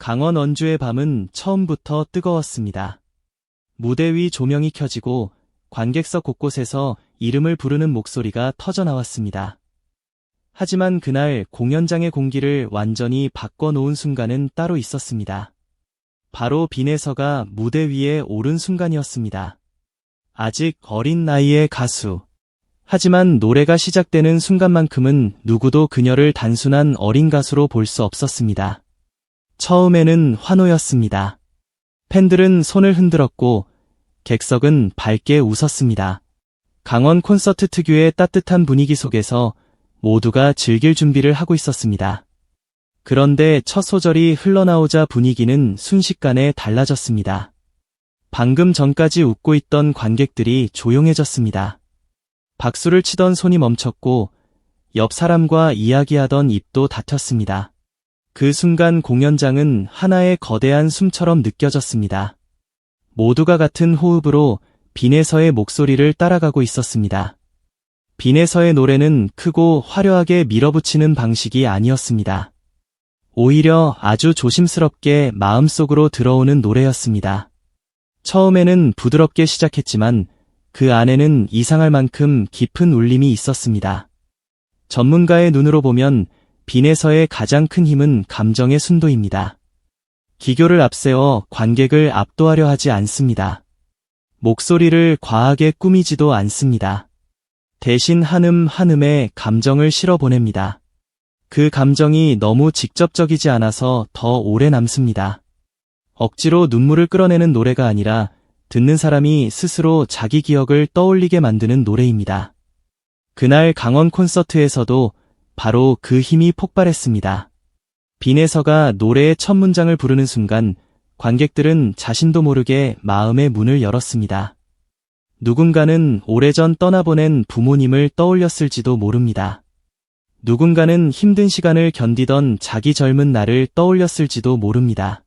강원 언주의 밤은 처음부터 뜨거웠습니다. 무대 위 조명이 켜지고 관객석 곳곳에서 이름을 부르는 목소리가 터져나왔습니다. 하지만 그날 공연장의 공기를 완전히 바꿔놓은 순간은 따로 있었습니다. 바로 빈에서가 무대 위에 오른 순간이었습니다. 아직 어린 나이의 가수. 하지만 노래가 시작되는 순간만큼은 누구도 그녀를 단순한 어린 가수로 볼 수 없었습니다. 처음에는 환호였습니다. 팬들은 손을 흔들었고 객석은 밝게 웃었습니다. 강원 콘서트 특유의 따뜻한 분위기 속에서 모두가 즐길 준비를 하고 있었습니다. 그런데 첫 소절이 흘러나오자 분위기는 순식간에 달라졌습니다. 방금 전까지 웃고 있던 관객들이 조용해졌습니다. 박수를 치던 손이 멈췄고 옆 사람과 이야기하던 입도 닫혔습니다. 그 순간 공연장은 하나의 거대한 숨처럼 느껴졌습니다. 모두가 같은 호흡으로 빈에서의 목소리를 따라가고 있었습니다. 빈에서의 노래는 크고 화려하게 밀어붙이는 방식이 아니었습니다. 오히려 아주 조심스럽게 마음속으로 들어오는 노래였습니다. 처음에는 부드럽게 시작했지만 그 안에는 이상할 만큼 깊은 울림이 있었습니다. 전문가의 눈으로 보면 빈에서의 가장 큰 힘은 감정의 순도입니다. 기교를 앞세워 관객을 압도하려 하지 않습니다. 목소리를 과하게 꾸미지도 않습니다. 대신 한음 한음에 감정을 실어보냅니다. 그 감정이 너무 직접적이지 않아서 더 오래 남습니다. 억지로 눈물을 끌어내는 노래가 아니라 듣는 사람이 스스로 자기 기억을 떠올리게 만드는 노래입니다. 그날 강원 콘서트에서도 바로 그 힘이 폭발했습니다. 빈에서가 노래의 첫 문장을 부르는 순간 관객들은 자신도 모르게 마음의 문을 열었습니다. 누군가는 오래전 떠나보낸 부모님을 떠올렸을지도 모릅니다. 누군가는 힘든 시간을 견디던 자기 젊은 날을 떠올렸을지도 모릅니다.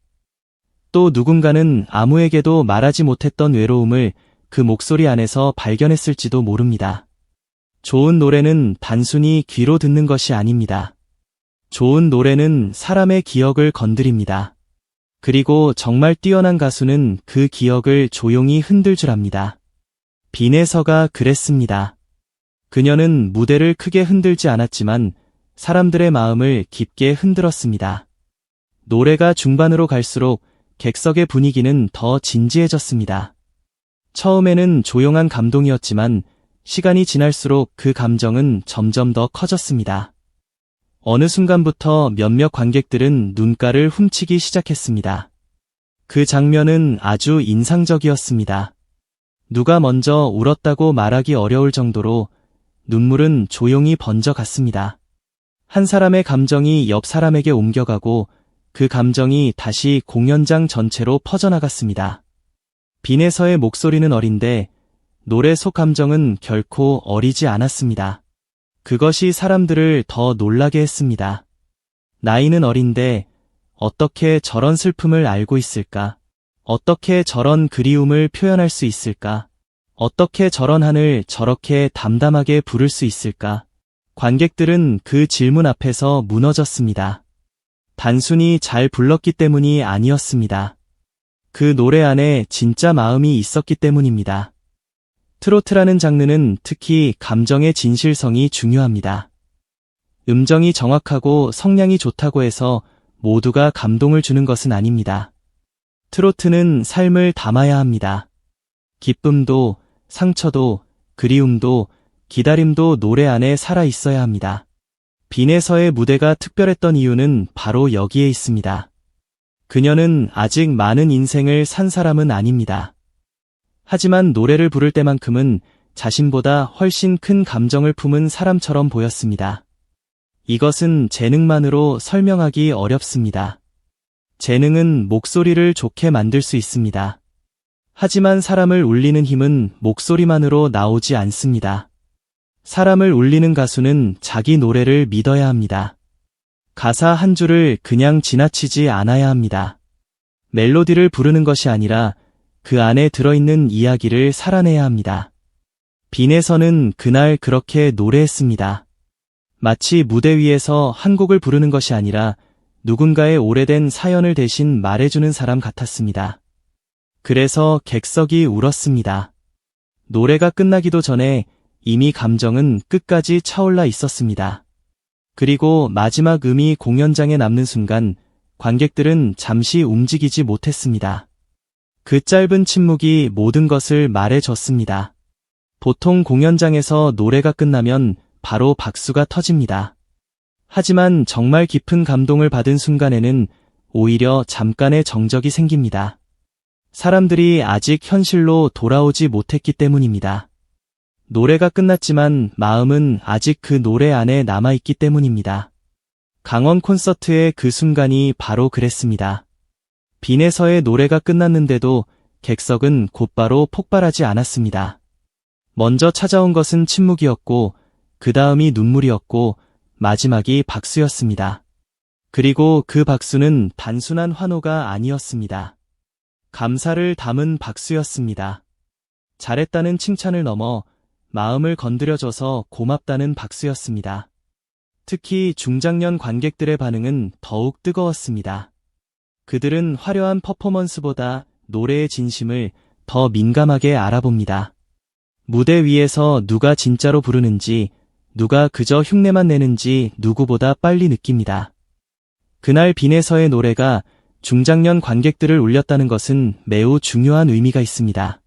또 누군가는 아무에게도 말하지 못했던 외로움을 그 목소리 안에서 발견했을지도 모릅니다. 좋은 노래는 단순히 귀로 듣는 것이 아닙니다. 좋은 노래는 사람의 기억을 건드립니다. 그리고 정말 뛰어난 가수는 그 기억을 조용히 흔들 줄 압니다. 빈에서가 그랬습니다. 그녀는 무대를 크게 흔들지 않았지만 사람들의 마음을 깊게 흔들었습니다. 노래가 중반으로 갈수록 객석의 분위기는 더 진지해졌습니다. 처음에는 조용한 감동이었지만 시간이 지날수록 그 감정은 점점 더 커졌습니다. 어느 순간부터 몇몇 관객들은 눈가를 훔치기 시작했습니다. 그 장면은 아주 인상적이었습니다. 누가 먼저 울었다고 말하기 어려울 정도로 눈물은 조용히 번져갔습니다. 한 사람의 감정이 옆 사람에게 옮겨가고 그 감정이 다시 공연장 전체로 퍼져나갔습니다. 빈에서의 목소리는 어린데 노래 속 감정은 결코 어리지 않았습니다. 그것이 사람들을 더 놀라게 했습니다. 나이는 어린데 어떻게 저런 슬픔을 알고 있을까? 어떻게 저런 그리움을 표현할 수 있을까? 어떻게 저런 한을 저렇게 담담하게 부를 수 있을까? 관객들은 그 질문 앞에서 무너졌습니다. 단순히 잘 불렀기 때문이 아니었습니다. 그 노래 안에 진짜 마음이 있었기 때문입니다. 트로트라는 장르는 특히 감정의 진실성이 중요합니다. 음정이 정확하고 성량이 좋다고 해서 모두가 감동을 주는 것은 아닙니다. 트로트는 삶을 담아야 합니다. 기쁨도, 상처도, 그리움도, 기다림도 노래 안에 살아 있어야 합니다. 빈에서의 무대가 특별했던 이유는 바로 여기에 있습니다. 그녀는 아직 많은 인생을 산 사람은 아닙니다. 하지만 노래를 부를 때만큼은 자신보다 훨씬 큰 감정을 품은 사람처럼 보였습니다. 이것은 재능만으로 설명하기 어렵습니다. 재능은 목소리를 좋게 만들 수 있습니다. 하지만 사람을 울리는 힘은 목소리만으로 나오지 않습니다. 사람을 울리는 가수는 자기 노래를 믿어야 합니다. 가사 한 줄을 그냥 지나치지 않아야 합니다. 멜로디를 부르는 것이 아니라 그 안에 들어있는 이야기를 살아내야 합니다. 빈에서는 그날 그렇게 노래했습니다. 마치 무대 위에서 한 곡을 부르는 것이 아니라 누군가의 오래된 사연을 대신 말해주는 사람 같았습니다. 그래서 객석이 울었습니다. 노래가 끝나기도 전에 이미 감정은 끝까지 차올라 있었습니다. 그리고 마지막 음이 공연장에 남는 순간 관객들은 잠시 움직이지 못했습니다. 그 짧은 침묵이 모든 것을 말해줬습니다. 보통 공연장에서 노래가 끝나면 바로 박수가 터집니다. 하지만 정말 깊은 감동을 받은 순간에는 오히려 잠깐의 정적이 생깁니다. 사람들이 아직 현실로 돌아오지 못했기 때문입니다. 노래가 끝났지만 마음은 아직 그 노래 안에 남아있기 때문입니다. 강원 콘서트의 그 순간이 바로 그랬습니다. 빈에서의 노래가 끝났는데도 객석은 곧바로 폭발하지 않았습니다. 먼저 찾아온 것은 침묵이었고, 그 다음이 눈물이었고, 마지막이 박수였습니다. 그리고 그 박수는 단순한 환호가 아니었습니다. 감사를 담은 박수였습니다. 잘했다는 칭찬을 넘어 마음을 건드려줘서 고맙다는 박수였습니다. 특히 중장년 관객들의 반응은 더욱 뜨거웠습니다. 그들은 화려한 퍼포먼스보다 노래의 진심을 더 민감하게 알아봅니다. 무대 위에서 누가 진짜로 부르는지, 누가 그저 흉내만 내는지 누구보다 빨리 느낍니다. 그날 빈에서의 노래가 중장년 관객들을 울렸다는 것은 매우 중요한 의미가 있습니다.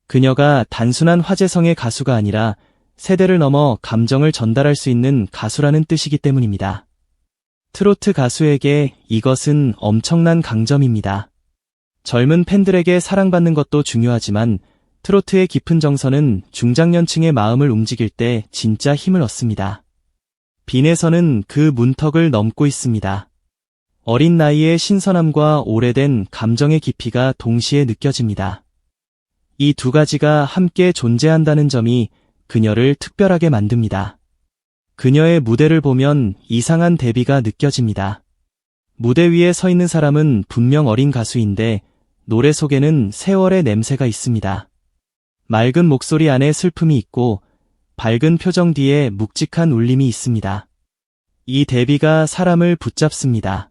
그녀가 단순한 화제성의 가수가 아니라 세대를 넘어 감정을 전달할 수 있는 가수라는 뜻이기 때문입니다. 트로트 가수에게 이것은 엄청난 강점입니다. 젊은 팬들에게 사랑받는 것도 중요하지만 트로트의 깊은 정서는 중장년층의 마음을 움직일 때 진짜 힘을 얻습니다. 빈에서는 그 문턱을 넘고 있습니다. 어린 나이의 신선함과 오래된 감정의 깊이가 동시에 느껴집니다. 이 두 가지가 함께 존재한다는 점이 그녀를 특별하게 만듭니다. 그녀의 무대를 보면 이상한 대비가 느껴집니다. 무대 위에 서 있는 사람은 분명 어린 가수인데 노래 속에는 세월의 냄새가 있습니다. 맑은 목소리 안에 슬픔이 있고 밝은 표정 뒤에 묵직한 울림이 있습니다. 이 대비가 사람을 붙잡습니다.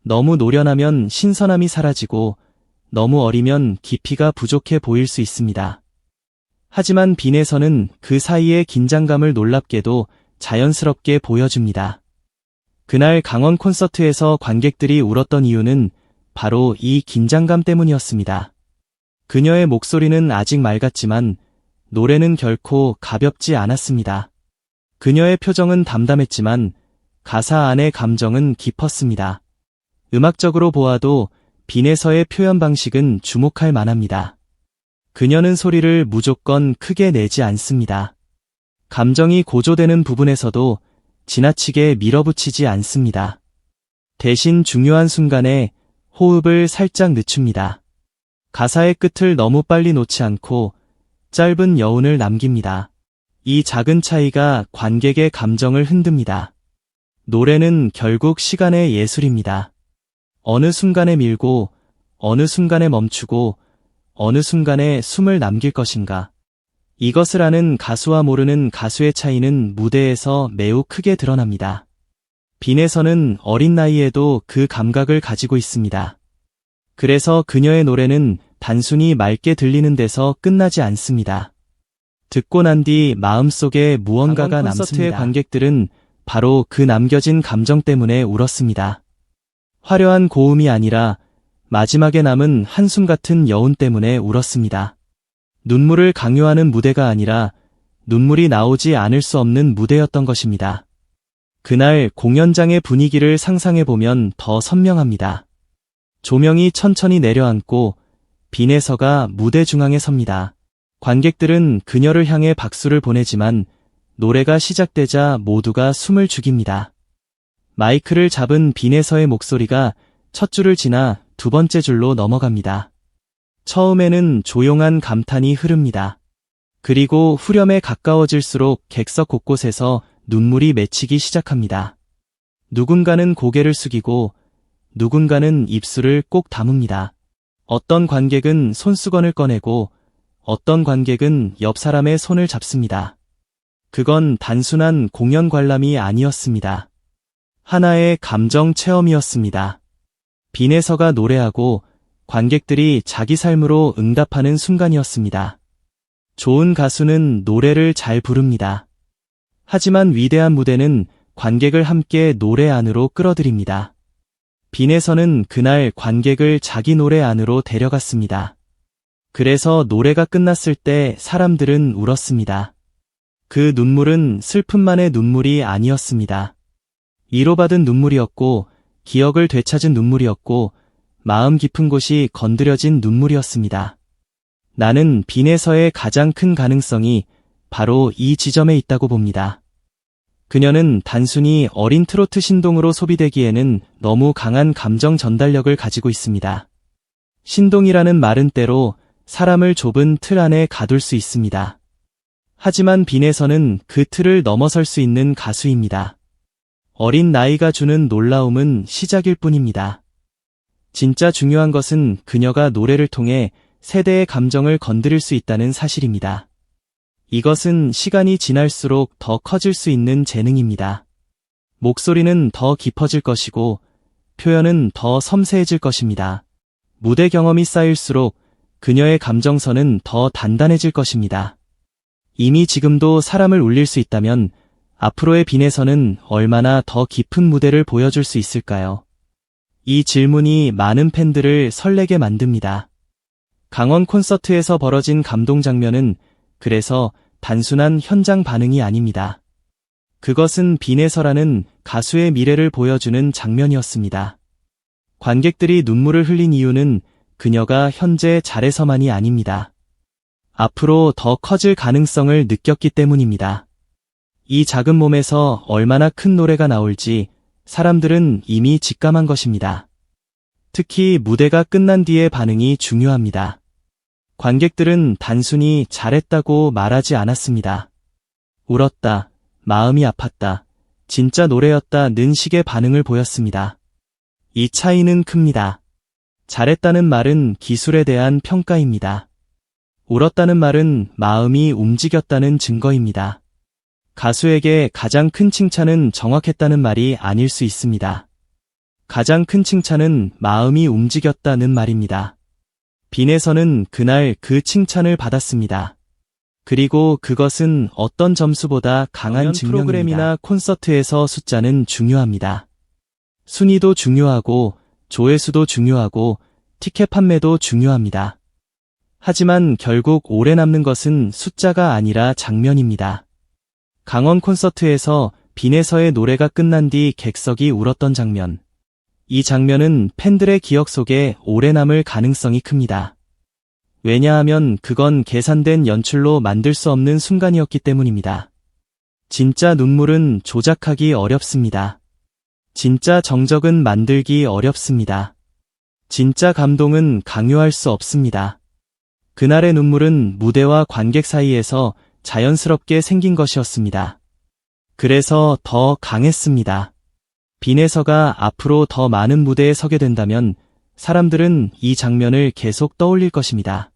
너무 노련하면 신선함이 사라지고 너무 어리면 깊이가 부족해 보일 수 있습니다. 하지만 빈에서는 그 사이의 긴장감을 놀랍게도 자연스럽게 보여줍니다. 그날 강원 콘서트에서 관객들이 울었던 이유는 바로 이 긴장감 때문이었습니다. 그녀의 목소리는 아직 맑았지만 노래는 결코 가볍지 않았습니다. 그녀의 표정은 담담했지만 가사 안의 감정은 깊었습니다. 음악적으로 보아도 빈에서의 표현 방식은 주목할 만합니다. 그녀는 소리를 무조건 크게 내지 않습니다. 감정이 고조되는 부분에서도 지나치게 밀어붙이지 않습니다. 대신 중요한 순간에 호흡을 살짝 늦춥니다. 가사의 끝을 너무 빨리 놓지 않고 짧은 여운을 남깁니다. 이 작은 차이가 관객의 감정을 흔듭니다. 노래는 결국 시간의 예술입니다. 어느 순간에 밀고, 어느 순간에 멈추고, 어느 순간에 숨을 남길 것인가. 이것을 아는 가수와 모르는 가수의 차이는 무대에서 매우 크게 드러납니다. 빈에서는 어린 나이에도 그 감각을 가지고 있습니다. 그래서 그녀의 노래는 단순히 맑게 들리는 데서 끝나지 않습니다. 듣고 난 뒤 마음속에 무언가가 남습니다. 콘서트의 관객들은 바로 그 남겨진 감정 때문에 울었습니다. 화려한 고음이 아니라 마지막에 남은 한숨 같은 여운 때문에 울었습니다. 눈물을 강요하는 무대가 아니라 눈물이 나오지 않을 수 없는 무대였던 것입니다. 그날 공연장의 분위기를 상상해보면 더 선명합니다. 조명이 천천히 내려앉고 빈에서가 무대 중앙에 섭니다. 관객들은 그녀를 향해 박수를 보내지만 노래가 시작되자 모두가 숨을 죽입니다. 마이크를 잡은 빈에서의 목소리가 첫 줄을 지나 두 번째 줄로 넘어갑니다. 처음에는 조용한 감탄이 흐릅니다. 그리고 후렴에 가까워질수록 객석 곳곳에서 눈물이 맺히기 시작합니다. 누군가는 고개를 숙이고 누군가는 입술을 꼭 다뭅니다. 어떤 관객은 손수건을 꺼내고 어떤 관객은 옆 사람의 손을 잡습니다. 그건 단순한 공연 관람이 아니었습니다. 하나의 감정 체험이었습니다. 빈에서가 노래하고 관객들이 자기 삶으로 응답하는 순간이었습니다. 좋은 가수는 노래를 잘 부릅니다. 하지만 위대한 무대는 관객을 함께 노래 안으로 끌어들입니다. 빈에서는 그날 관객을 자기 노래 안으로 데려갔습니다. 그래서 노래가 끝났을 때 사람들은 울었습니다. 그 눈물은 슬픔만의 눈물이 아니었습니다. 위로받은 눈물이었고, 기억을 되찾은 눈물이었고, 마음 깊은 곳이 건드려진 눈물이었습니다. 나는 빈에서의 가장 큰 가능성이 바로 이 지점에 있다고 봅니다. 그녀는 단순히 어린 트로트 신동으로 소비되기에는 너무 강한 감정 전달력을 가지고 있습니다. 신동이라는 말은 때로 사람을 좁은 틀 안에 가둘 수 있습니다. 하지만 빈에서는 그 틀을 넘어설 수 있는 가수입니다. 어린 나이가 주는 놀라움은 시작일 뿐입니다. 진짜 중요한 것은 그녀가 노래를 통해 세대의 감정을 건드릴 수 있다는 사실입니다. 이것은 시간이 지날수록 더 커질 수 있는 재능입니다. 목소리는 더 깊어질 것이고 표현은 더 섬세해질 것입니다. 무대 경험이 쌓일수록 그녀의 감정선은 더 단단해질 것입니다. 이미 지금도 사람을 울릴 수 있다면 앞으로의 빈에서는 얼마나 더 깊은 무대를 보여줄 수 있을까요? 이 질문이 많은 팬들을 설레게 만듭니다. 강원 콘서트에서 벌어진 감동 장면은 그래서 단순한 현장 반응이 아닙니다. 그것은 빈에서라는 가수의 미래를 보여주는 장면이었습니다. 관객들이 눈물을 흘린 이유는 그녀가 현재 잘해서만이 아닙니다. 앞으로 더 커질 가능성을 느꼈기 때문입니다. 이 작은 몸에서 얼마나 큰 노래가 나올지 사람들은 이미 직감한 것입니다. 특히 무대가 끝난 뒤의 반응이 중요합니다. 관객들은 단순히 잘했다고 말하지 않았습니다. 울었다, 마음이 아팠다, 진짜 노래였다는 식의 반응을 보였습니다. 이 차이는 큽니다. 잘했다는 말은 기술에 대한 평가입니다. 울었다는 말은 마음이 움직였다는 증거입니다. 가수에게 가장 큰 칭찬은 정확했다는 말이 아닐 수 있습니다. 가장 큰 칭찬은 마음이 움직였다는 말입니다. 빈에서는 그날 그 칭찬을 받았습니다. 그리고 그것은 어떤 점수보다 강한 증명입니다. 프로그램이나 콘서트에서 숫자는 중요합니다. 순위도 중요하고 조회수도 중요하고 티켓 판매도 중요합니다. 하지만 결국 오래 남는 것은 숫자가 아니라 장면입니다. 강원 콘서트에서 빈에서의 노래가 끝난 뒤 객석이 울었던 장면. 이 장면은 팬들의 기억 속에 오래 남을 가능성이 큽니다. 왜냐하면 그건 계산된 연출로 만들 수 없는 순간이었기 때문입니다. 진짜 눈물은 조작하기 어렵습니다. 진짜 정적은 만들기 어렵습니다. 진짜 감동은 강요할 수 없습니다. 그날의 눈물은 무대와 관객 사이에서 자연스럽게 생긴 것이었습니다. 그래서 더 강했습니다. 빈에서가 앞으로 더 많은 무대에 서게 된다면 사람들은 이 장면을 계속 떠올릴 것입니다.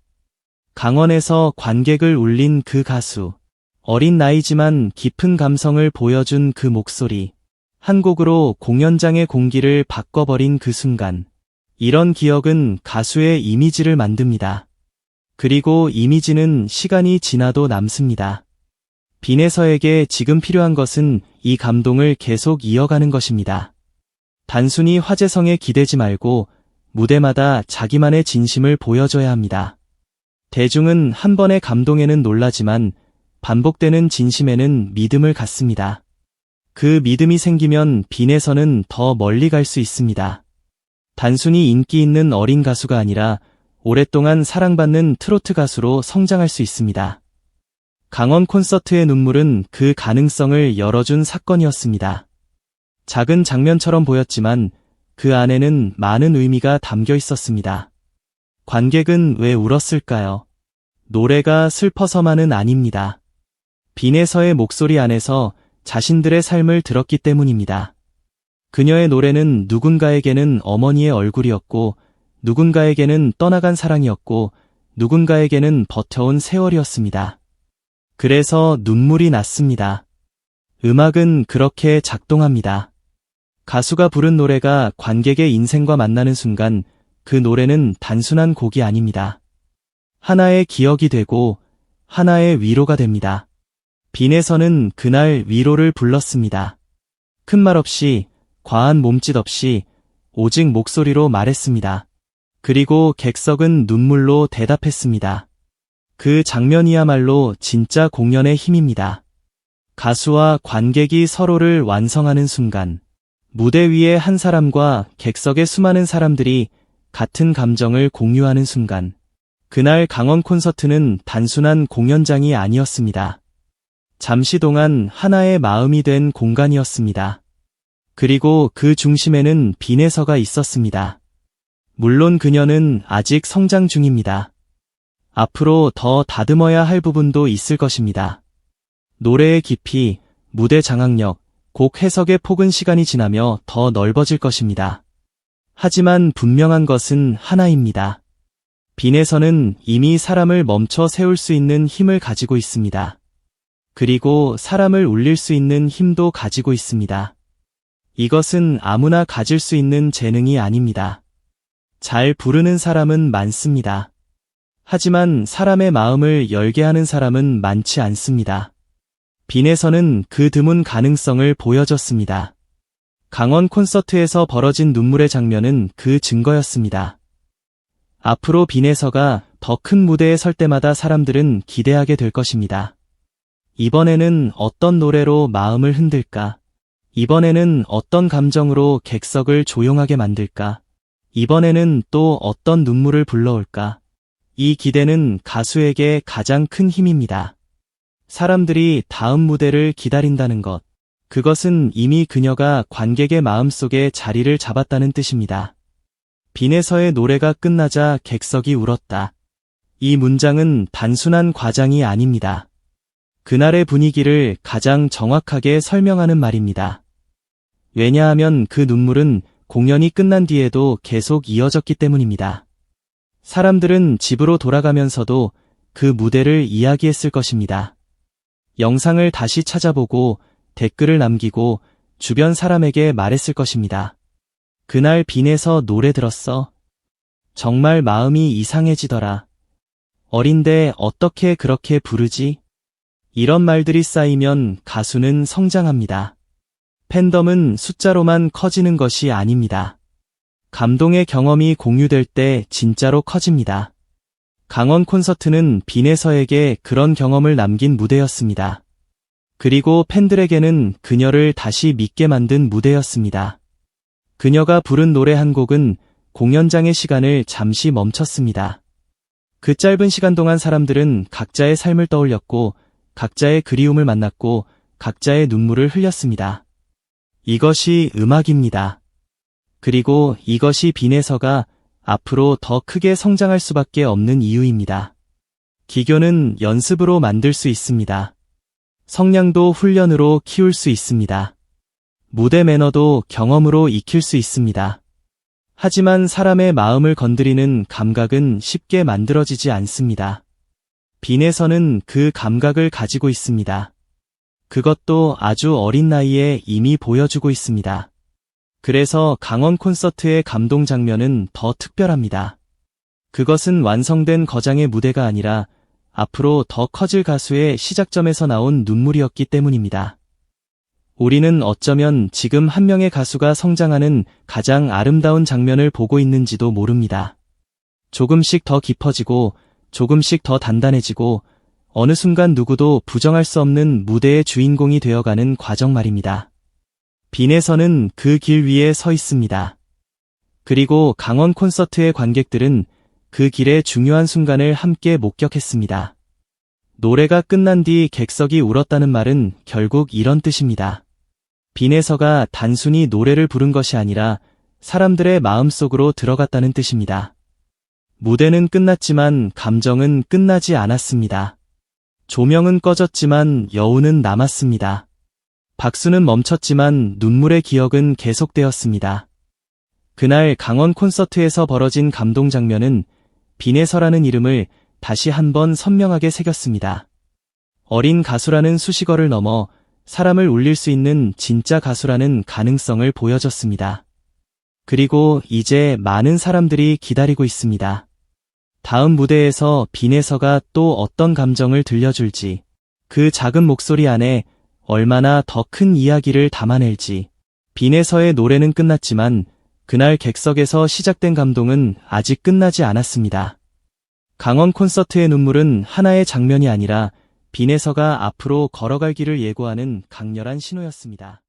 강원에서 관객을 울린 그 가수, 어린 나이지만 깊은 감성을 보여준 그 목소리, 한 곡으로 공연장의 공기를 바꿔버린 그 순간, 이런 기억은 가수의 이미지를 만듭니다. 그리고 이미지는 시간이 지나도 남습니다. 빈에서에게 지금 필요한 것은 이 감동을 계속 이어가는 것입니다. 단순히 화제성에 기대지 말고 무대마다 자기만의 진심을 보여줘야 합니다. 대중은 한 번의 감동에는 놀라지만 반복되는 진심에는 믿음을 갖습니다. 그 믿음이 생기면 빈에서는 더 멀리 갈 수 있습니다. 단순히 인기 있는 어린 가수가 아니라 오랫동안 사랑받는 트로트 가수로 성장할 수 있습니다. 강원 콘서트의 눈물은 그 가능성을 열어준 사건이었습니다. 작은 장면처럼 보였지만 그 안에는 많은 의미가 담겨 있었습니다. 관객은 왜 울었을까요? 노래가 슬퍼서만은 아닙니다. 빈에서의 목소리 안에서 자신들의 삶을 들었기 때문입니다. 그녀의 노래는 누군가에게는 어머니의 얼굴이었고, 누군가에게는 떠나간 사랑이었고, 누군가에게는 버텨온 세월이었습니다. 그래서 눈물이 났습니다. 음악은 그렇게 작동합니다. 가수가 부른 노래가 관객의 인생과 만나는 순간 그 노래는 단순한 곡이 아닙니다. 하나의 기억이 되고 하나의 위로가 됩니다. 빈에서는 그날 위로를 불렀습니다. 큰 말 없이, 과한 몸짓 없이, 오직 목소리로 말했습니다. 그리고 객석은 눈물로 대답했습니다. 그 장면이야말로 진짜 공연의 힘입니다. 가수와 관객이 서로를 완성하는 순간, 무대 위의 한 사람과 객석의 수많은 사람들이 같은 감정을 공유하는 순간, 그날 강원 콘서트는 단순한 공연장이 아니었습니다. 잠시 동안 하나의 마음이 된 공간이었습니다. 그리고 그 중심에는 빈에서가 있었습니다. 물론 그녀는 아직 성장 중입니다. 앞으로 더 다듬어야 할 부분도 있을 것입니다. 노래의 깊이, 무대 장악력, 곡 해석의 폭은 시간이 지나며 더 넓어질 것입니다. 하지만 분명한 것은 하나입니다. 빈에서는 이미 사람을 멈춰 세울 수 있는 힘을 가지고 있습니다. 그리고 사람을 울릴 수 있는 힘도 가지고 있습니다. 이것은 아무나 가질 수 있는 재능이 아닙니다. 잘 부르는 사람은 많습니다. 하지만 사람의 마음을 열게 하는 사람은 많지 않습니다. 빈에서는 그 드문 가능성을 보여줬습니다. 강원 콘서트에서 벌어진 눈물의 장면은 그 증거였습니다. 앞으로 빈에서가 더 큰 무대에 설 때마다 사람들은 기대하게 될 것입니다. 이번에는 어떤 노래로 마음을 흔들까? 이번에는 어떤 감정으로 객석을 조용하게 만들까? 이번에는 또 어떤 눈물을 불러올까? 이 기대는 가수에게 가장 큰 힘입니다. 사람들이 다음 무대를 기다린다는 것. 그것은 이미 그녀가 관객의 마음속에 자리를 잡았다는 뜻입니다. 빈에서의 노래가 끝나자 객석이 울었다. 이 문장은 단순한 과장이 아닙니다. 그날의 분위기를 가장 정확하게 설명하는 말입니다. 왜냐하면 그 눈물은 공연이 끝난 뒤에도 계속 이어졌기 때문입니다. 사람들은 집으로 돌아가면서도 그 무대를 이야기했을 것입니다. 영상을 다시 찾아보고 댓글을 남기고 주변 사람에게 말했을 것입니다. 그날 빈에서 노래 들었어. 정말 마음이 이상해지더라. 어린데 어떻게 그렇게 부르지? 이런 말들이 쌓이면 가수는 성장합니다. 팬덤은 숫자로만 커지는 것이 아닙니다. 감동의 경험이 공유될 때 진짜로 커집니다. 강원 콘서트는 빈에서에게 그런 경험을 남긴 무대였습니다. 그리고 팬들에게는 그녀를 다시 믿게 만든 무대였습니다. 그녀가 부른 노래 한 곡은 공연장의 시간을 잠시 멈췄습니다. 그 짧은 시간 동안 사람들은 각자의 삶을 떠올렸고 각자의 그리움을 만났고 각자의 눈물을 흘렸습니다. 이것이 음악입니다. 그리고 이것이 빈에서가 앞으로 더 크게 성장할 수밖에 없는 이유입니다. 기교는 연습으로 만들 수 있습니다. 성량도 훈련으로 키울 수 있습니다. 무대 매너도 경험으로 익힐 수 있습니다. 하지만 사람의 마음을 건드리는 감각은 쉽게 만들어지지 않습니다. 빈에서는 그 감각을 가지고 있습니다. 그것도 아주 어린 나이에 이미 보여주고 있습니다. 그래서 강원 콘서트의 감동 장면은 더 특별합니다. 그것은 완성된 거장의 무대가 아니라 앞으로 더 커질 가수의 시작점에서 나온 눈물이었기 때문입니다. 우리는 어쩌면 지금 한 명의 가수가 성장하는 가장 아름다운 장면을 보고 있는지도 모릅니다. 조금씩 더 깊어지고 조금씩 더 단단해지고 어느 순간 누구도 부정할 수 없는 무대의 주인공이 되어가는 과정 말입니다. 빈에서는 그 길 위에 서 있습니다. 그리고 강원 콘서트의 관객들은 그 길의 중요한 순간을 함께 목격했습니다. 노래가 끝난 뒤 객석이 울었다는 말은 결국 이런 뜻입니다. 빈에서가 단순히 노래를 부른 것이 아니라 사람들의 마음속으로 들어갔다는 뜻입니다. 무대는 끝났지만 감정은 끝나지 않았습니다. 조명은 꺼졌지만 여운은 남았습니다. 박수는 멈췄지만 눈물의 기억은 계속되었습니다. 그날 강원 콘서트에서 벌어진 감동 장면은 빈에서라는 이름을 다시 한번 선명하게 새겼습니다. 어린 가수라는 수식어를 넘어 사람을 울릴 수 있는 진짜 가수라는 가능성을 보여줬습니다. 그리고 이제 많은 사람들이 기다리고 있습니다. 다음 무대에서 빈에서가 또 어떤 감정을 들려줄지, 그 작은 목소리 안에 얼마나 더 큰 이야기를 담아낼지. 빈에서의 노래는 끝났지만 그날 객석에서 시작된 감동은 아직 끝나지 않았습니다. 강원 콘서트의 눈물은 하나의 장면이 아니라 빈에서가 앞으로 걸어갈 길을 예고하는 강렬한 신호였습니다.